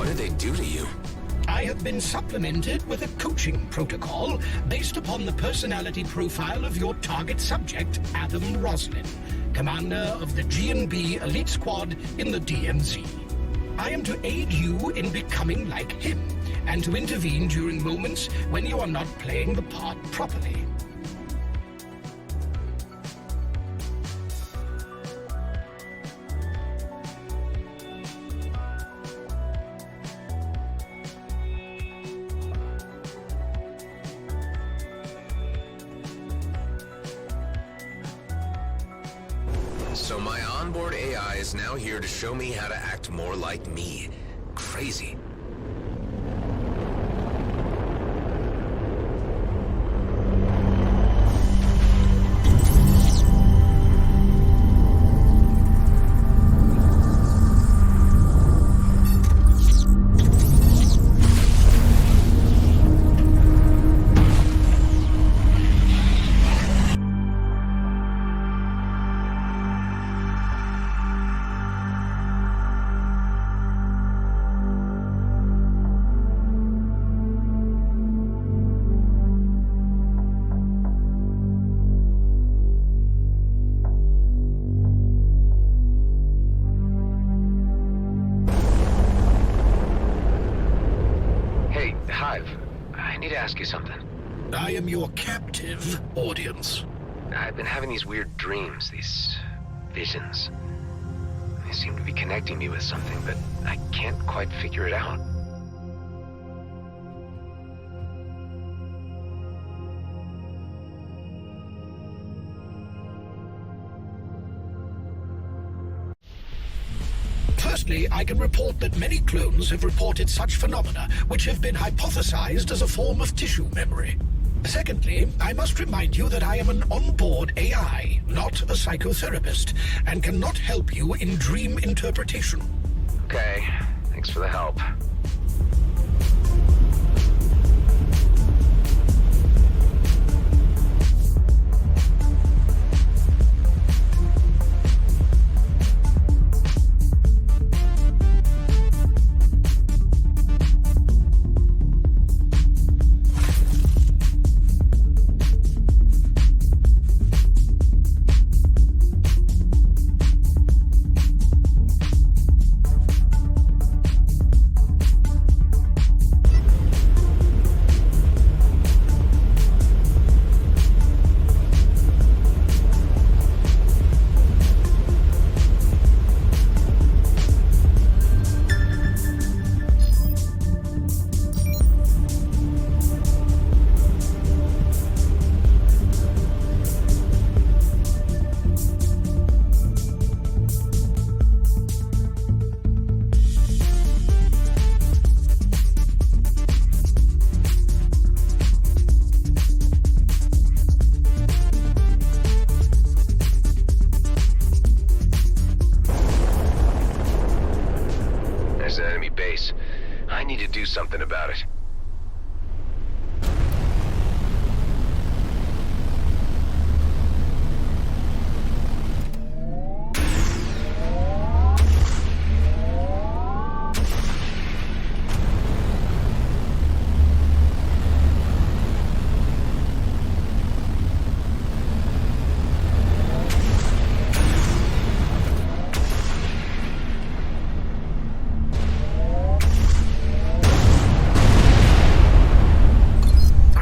did they do to you? I have been supplemented with a coaching protocol based upon the personality profile of your target subject, Adam Roslin, commander of the G&B Elite Squad in the DMZ. I am to aid you in becoming like him, and to intervene during moments when you are not playing the part properly. So my onboard AI is now here to show me how to act more like me. Crazy. I need to ask you something. I am your captive, audience. I've been having these weird dreams, these visions. They seem to be connecting me with something, but I can't quite figure it out. Firstly, I can report that many clones have reported such phenomena, which have been hypothesized as a form of tissue memory. Secondly, I must remind you that I am an onboard AI, not a psychotherapist, and cannot help you in dream interpretation. Okay, thanks for the help. There's an enemy base. I need to do something about it.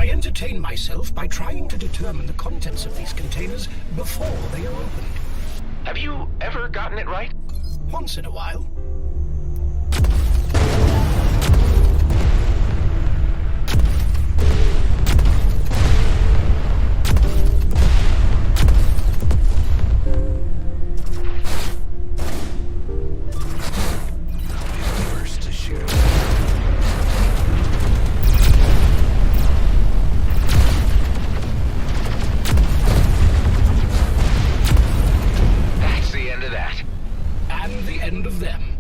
Entertain myself by trying to determine the contents of these containers before they are opened. Have you ever gotten it right? Once in a while. End of them.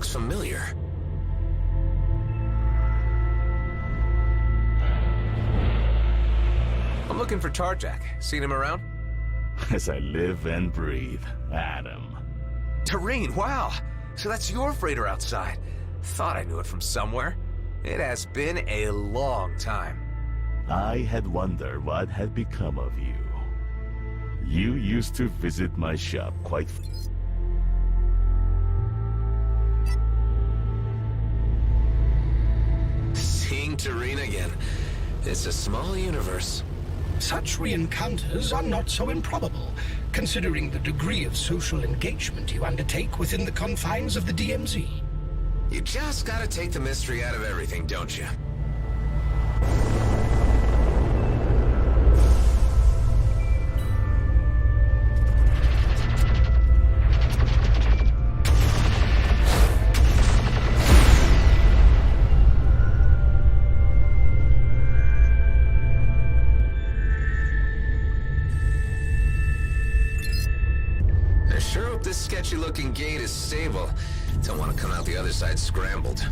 looks familiar. I'm looking for Tarjak. Seen him around? As I live and breathe, Adam. Tareen, wow! So that's your freighter outside. Thought I knew it from somewhere. It has been a long time. I had wondered what had become of you. You used to visit my shop quite... Seeing Tareen again. It's a small universe. Such re-encounters are not so improbable, considering the degree of social engagement you undertake within the confines of the DMZ. You just gotta take the mystery out of everything, don't you? I sure hope this sketchy-looking gate is stable. Don't want to come out the other side scrambled.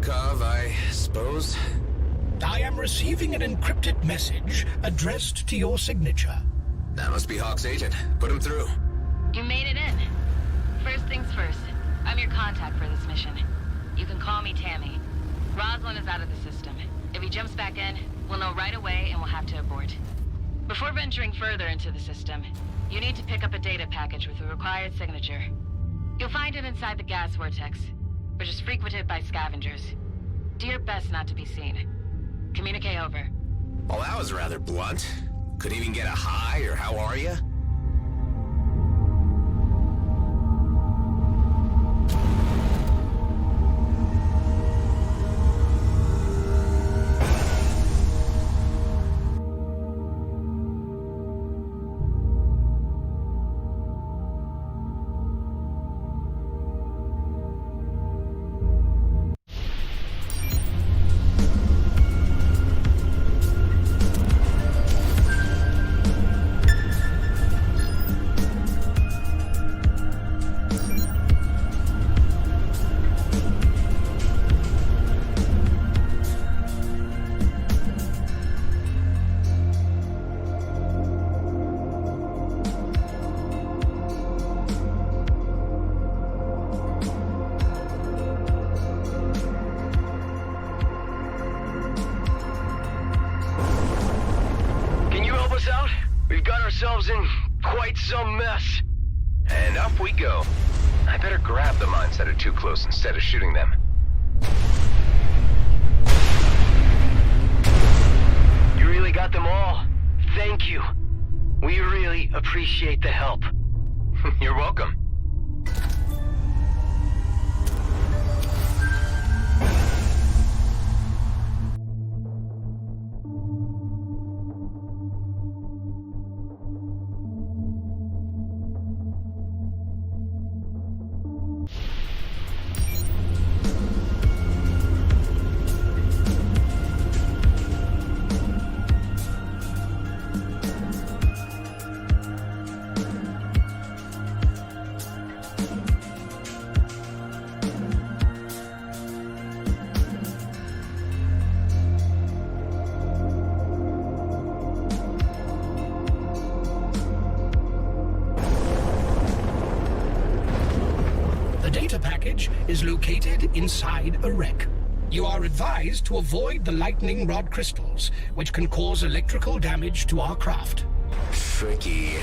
I suppose. I am receiving an encrypted message addressed to your signature. That must be Hawk's agent. Put him through. You made it in. First things first, I'm your contact for this mission. You can call me Tammy. Rosalind is out of the system. If he jumps back in, we'll know right away and we'll have to abort. Before venturing further into the system, you need to pick up a data package with the required signature. You'll find it inside the gas vortex, which is frequented by scavengers. Do your best not to be seen. Communicate over. Well, that was rather blunt. Couldn't even get a hi or how are ya? ourselves in quite some mess. And up we go. I better grab the mines that are too close instead of shooting them. You really got them all. Thank you. We really appreciate the help. You're welcome. Is located inside a wreck. You are advised to avoid the lightning rod crystals, which can cause electrical damage to our craft. Tricky.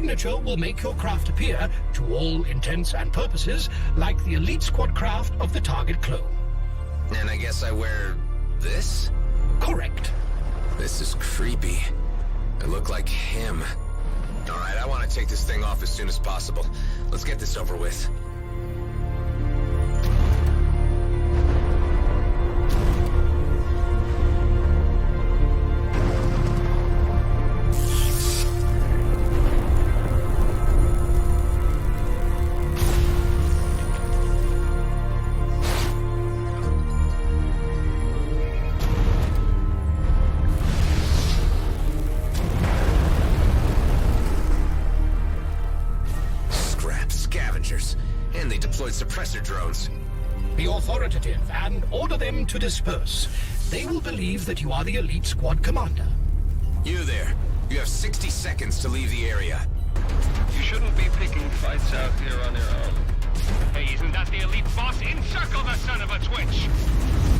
signature will make your craft appear, to all intents and purposes, like the elite squad craft of the target clone. And I guess I wear this? Correct. This is creepy. I look like him. Alright, I want to take this thing off as soon as possible. Let's get this over with. And they deployed suppressor drones. Be authoritative and order them to disperse. They will believe that you are the elite squad commander. You there. You have 60 seconds to leave the area. You shouldn't be picking fights out here on your own. Hey, isn't that the elite boss? Encircle the son of a twitch!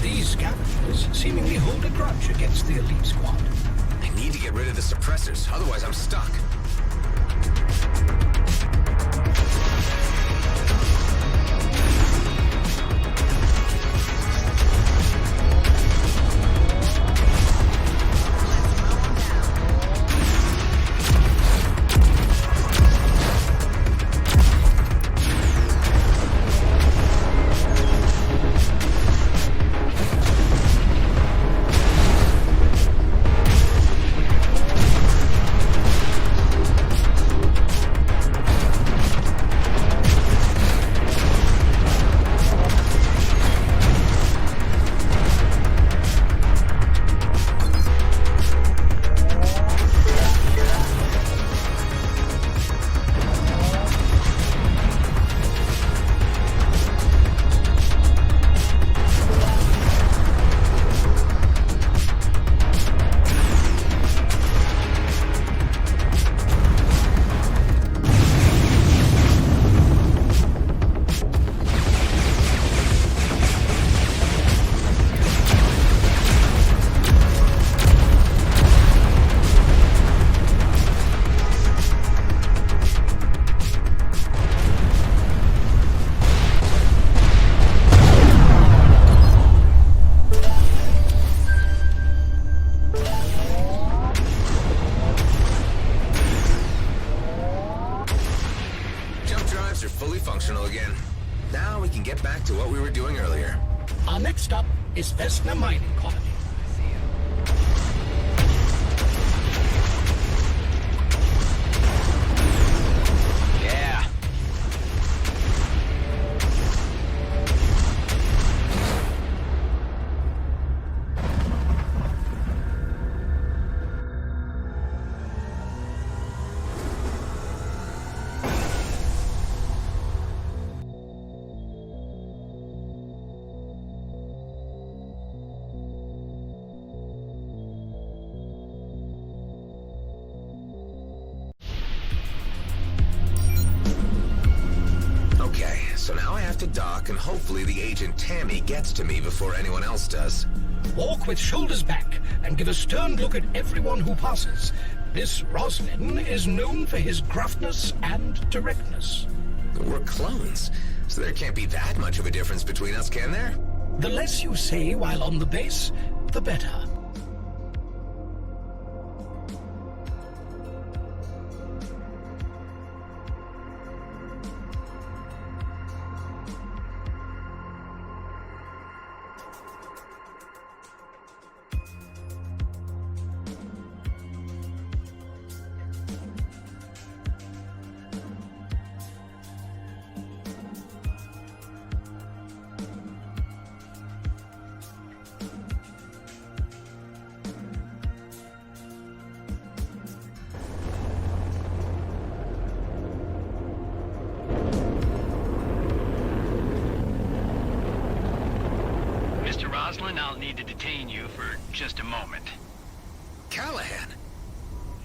These scavengers seemingly hold a grudge against the elite squad. I need to get rid of the suppressors, otherwise I'm stuck. Now we can get back to what we were doing earlier. Our next stop is Vesna Mining Colony. Yeah. So now I have to dock, and hopefully the agent Tammy gets to me before anyone else does. Walk with shoulders back and give a stern look at everyone who passes. This Roslin is known for his gruffness and directness. We're clones, so there can't be that much of a difference between us, can there? The less you say while on the base, the better. I'll need to detain you for just a moment. Callahan?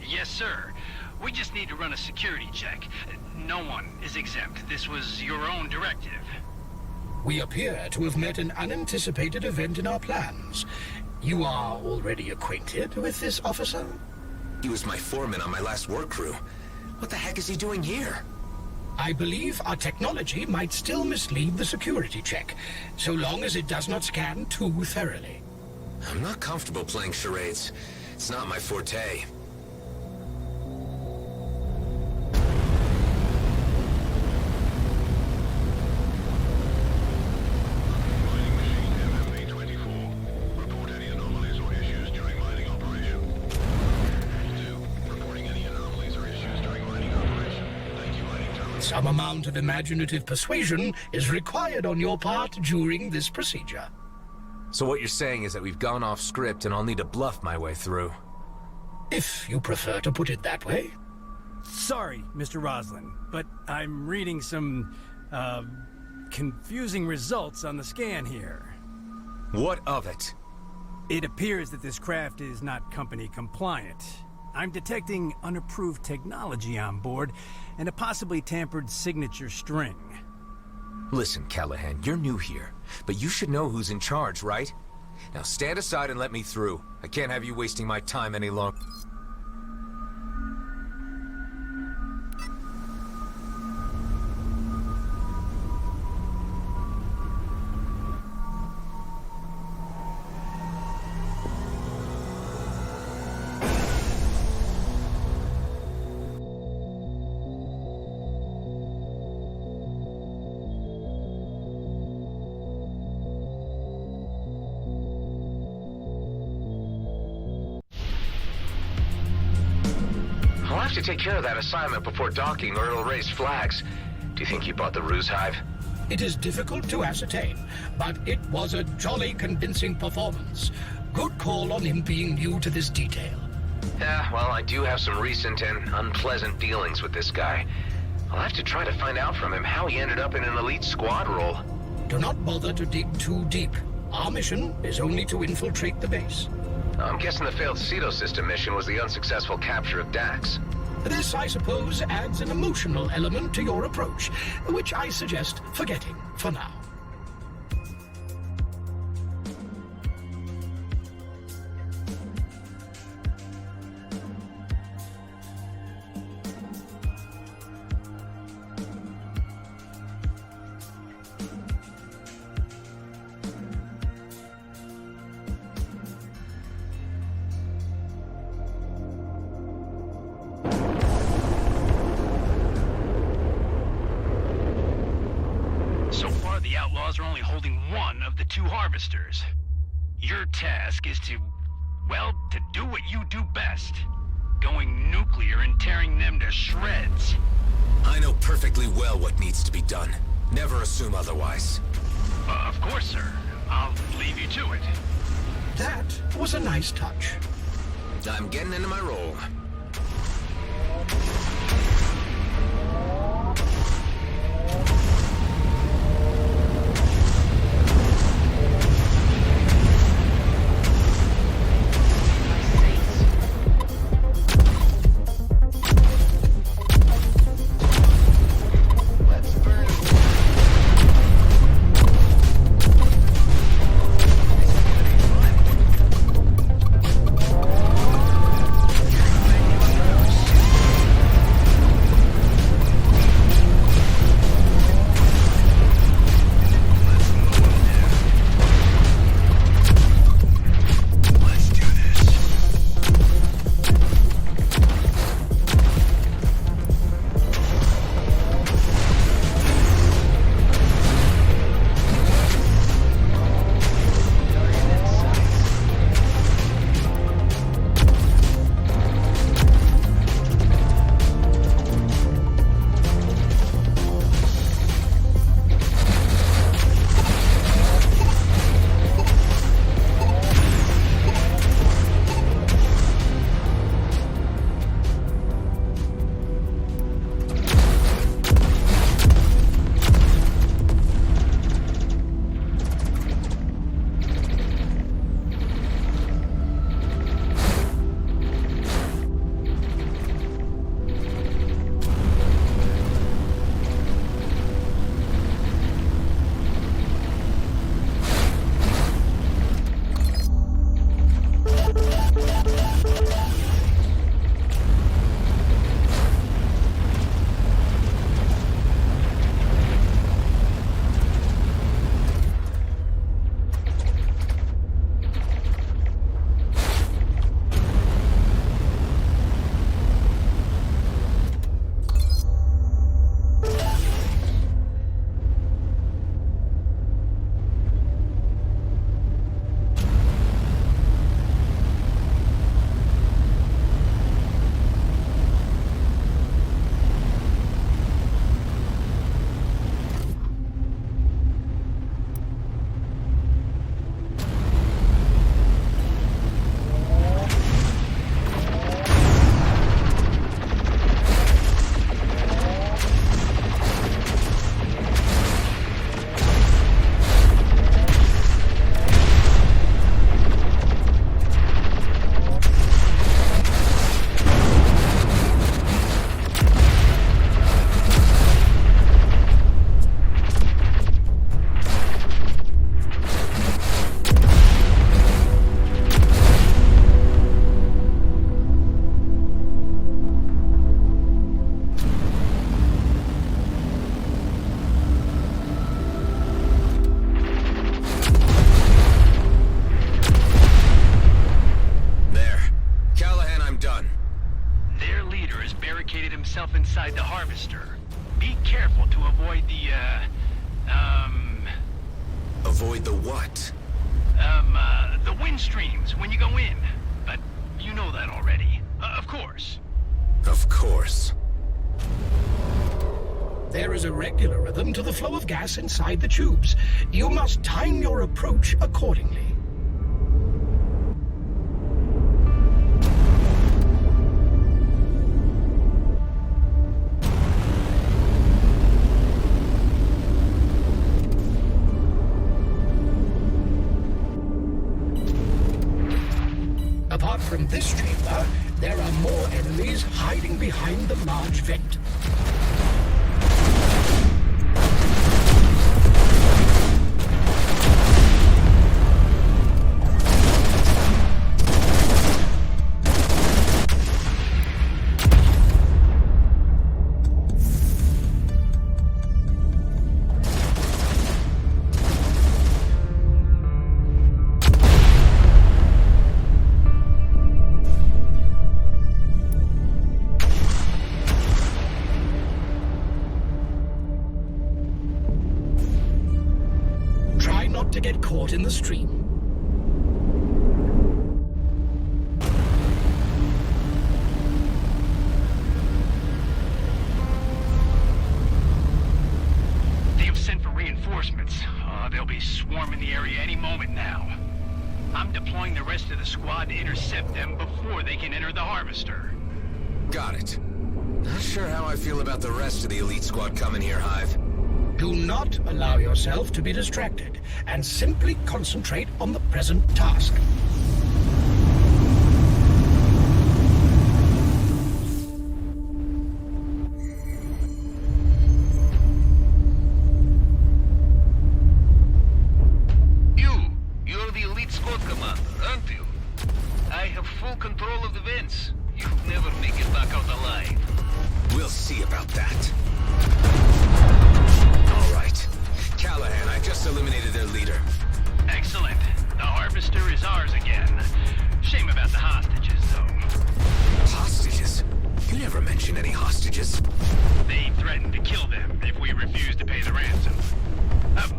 Yes, sir. We just need to run a security check. No one is exempt. This was your own directive. We appear to have met an unanticipated event in our plans. You are already acquainted with this officer? He was my foreman on my last work crew. What the heck is he doing here? I believe our technology might still mislead the security check, so long as it does not scan too thoroughly. I'm not comfortable playing charades. It's not my forte. Some amount of imaginative persuasion is required on your part during this procedure. So what you're saying is that we've gone off script and I'll need to bluff my way through. If you prefer to put it that way. Sorry, Mr. Roslin, but I'm reading some, confusing results on the scan here. What of it? It appears that this craft is not company compliant. I'm detecting unapproved technology on board and a possibly tampered signature string. Listen, Callahan, you're new here, but you should know who's in charge, right? Now stand aside and let me through. I can't have you wasting my time any longer. I'll have to take care of that assignment before docking or it'll raise flags. Do you think he bought the ruse hive? It is difficult to ascertain, but it was a jolly convincing performance. Good call on him being new to this detail. Yeah, well, I do have some recent and unpleasant dealings with this guy. I'll have to try to find out from him how he ended up in an elite squad role. Do not bother to dig too deep. Our mission is only to infiltrate the base. I'm guessing the failed Ceto system mission was the unsuccessful capture of Dax. This, I suppose, adds an emotional element to your approach, which I suggest forgetting for now. So far, the outlaws are only holding one of the two harvesters. Your task is to, well, to do what you do best. Going nuclear and tearing them to shreds. I know perfectly well what needs to be done. Never assume otherwise. Of course, sir. I'll leave you to it. That was a nice touch. I'm getting into my role. avoid the what? The wind streams when you go in. But you know that already. Of course. Of course. There is a regular rhythm to the flow of gas inside the tubes. You must time your approach accordingly. Apart from this chamber, there are more enemies hiding behind the large vent. To get caught in the stream. They have sent for reinforcements. They'll be swarming the area any moment now. I'm deploying the rest of the squad to intercept them before they can enter the harvester. Got it. Not sure how I feel about the rest of the elite squad coming here, Hive. Do not allow yourself to be distracted, and simply concentrate on the present task. You're the elite squad commander, aren't you? I have full control of the vents. You'll never make it back out alive. We'll see about that. Callahan, I just eliminated their leader. Excellent. The harvester is ours again. Shame about the hostages, though. Hostages? You never mentioned any hostages. They threatened to kill them if we refused to pay the ransom.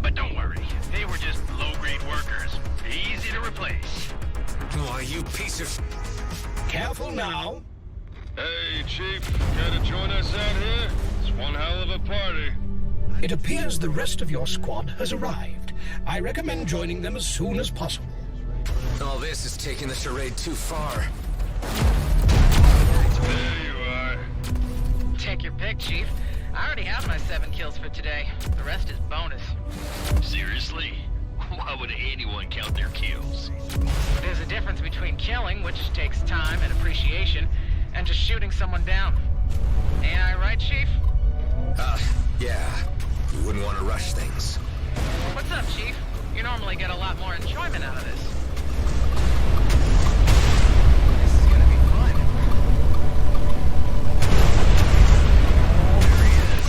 But don't worry. They were just low-grade workers. Easy to replace. Why, you piece of... Careful now. Hey, Chief. Care to join us out here? It's one hell of a party. It appears the rest of your squad has arrived. I recommend joining them as soon as possible. All this is taking the charade too far. There you are. Take your pick, Chief. I already have my 7 kills for today. The rest is bonus. Seriously? Why would anyone count their kills? There's a difference between killing, which takes time and appreciation, and just shooting someone down. Ain't I right, Chief? Yeah. You wouldn't want to rush things. What's up, Chief? You normally get a lot more enjoyment out of this. This is gonna be fun. There he is.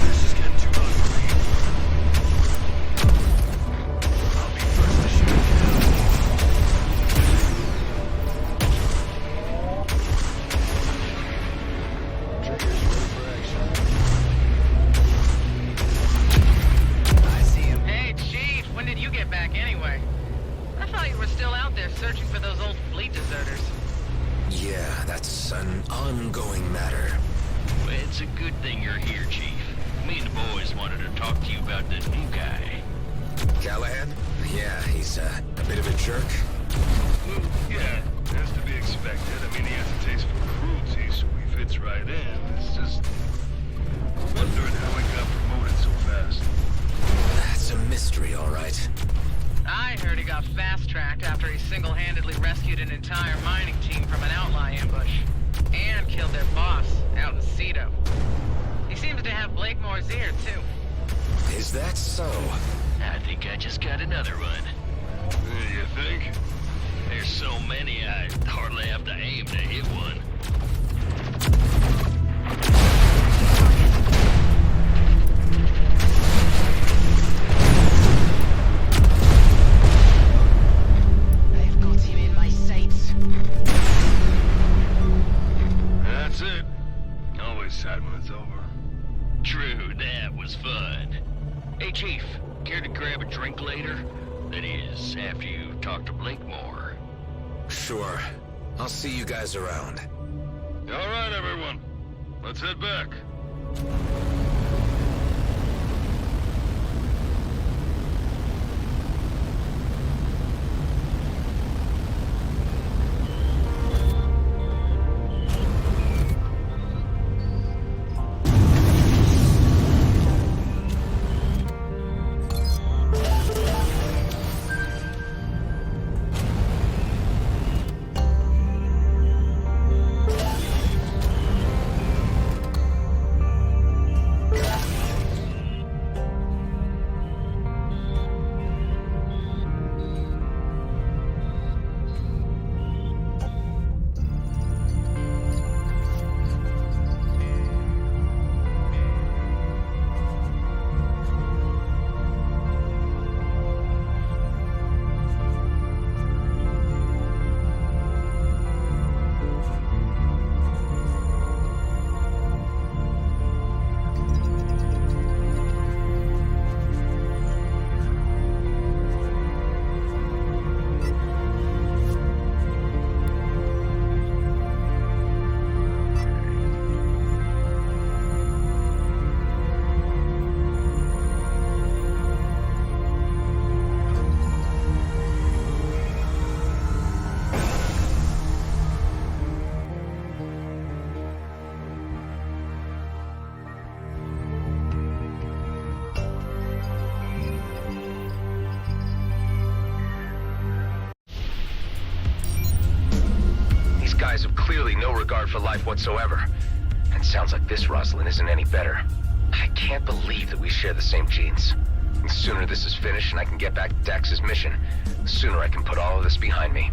This is getting too ugly. I'll be first to shoot him. Back anyway. I thought you were still out there searching for those old fleet deserters. Yeah, that's an ongoing matter. Well, it's a good thing you're here, Chief. Me and the boys wanted to talk to you about the new guy. Callahan? Yeah, he's a bit of a jerk. Well, yeah, has to be expected. I mean, he has a taste for cruelty, so he fits right in. It's just... wondering how he got promoted so fast. That's a mystery, all right. I heard he got fast-tracked after he single-handedly rescued an entire mining team from an outlaw ambush. And killed their boss, out in Cedo. He seems to have Blakemore's ear, too. Is that so? I think I just got another one. You think? There's so many, I hardly have to aim to hit one. I've got him in my sights. That's it. Always sad when it's over. True, that was fun. Hey, Chief, care to grab a drink later? That is, after you talk to Blake more. Sure. I'll see you guys around. All right, everyone. Let's head back. Guys have clearly no regard for life whatsoever. And sounds like this Rosalind isn't any better. I can't believe that we share the same genes. The sooner this is finished and I can get back to Dax's mission, the sooner I can put all of this behind me.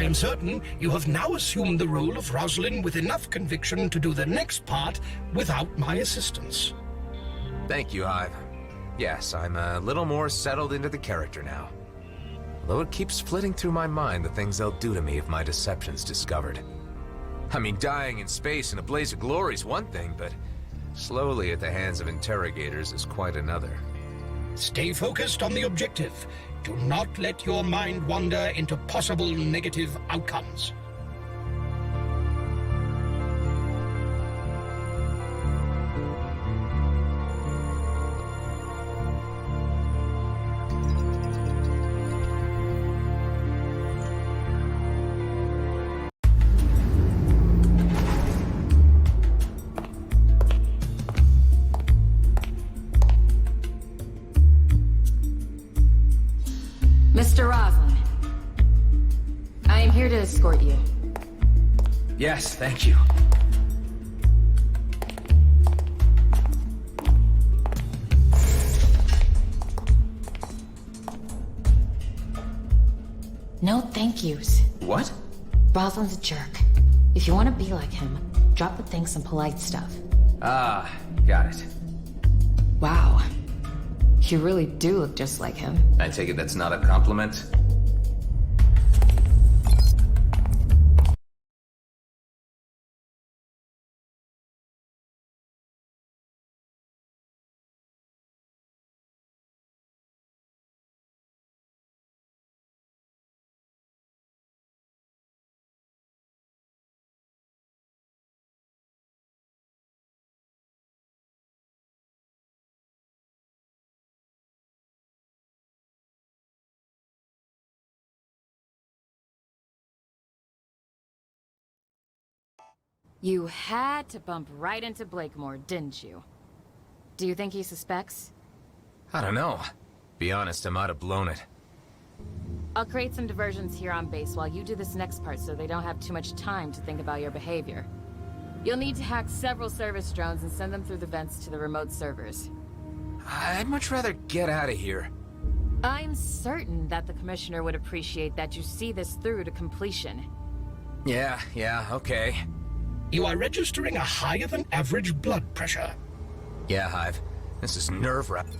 I am certain you have now assumed the role of Rosalind with enough conviction to do the next part without my assistance. Thank you, Hive. Yes, I'm a little more settled into the character now. Although it keeps flitting through my mind the things they'll do to me if my deception's discovered. I mean, dying in space in a blaze of glory is one thing, but slowly at the hands of interrogators is quite another. Stay focused on the objective. Do not let your mind wander into possible negative outcomes. Mr. Roslin, I am here to escort you. Yes, thank you. No thank yous. What? Roslin's a jerk. If you want to be like him, drop the thanks and polite stuff. Ah, got it. Wow. You really do look just like him. I take it that's not a compliment? You had to bump right into Blakemore, didn't you? Do you think he suspects? I don't know. Be honest, I might have blown it. I'll create some diversions here on base while you do this next part so they don't have too much time to think about your behavior. You'll need to hack several service drones and send them through the vents to the remote servers. I'd much rather get out of here. I'm certain that the Commissioner would appreciate that you see this through to completion. Yeah, okay. You are registering a higher than average blood pressure. Yeah, Hive. This is nerve-wracking.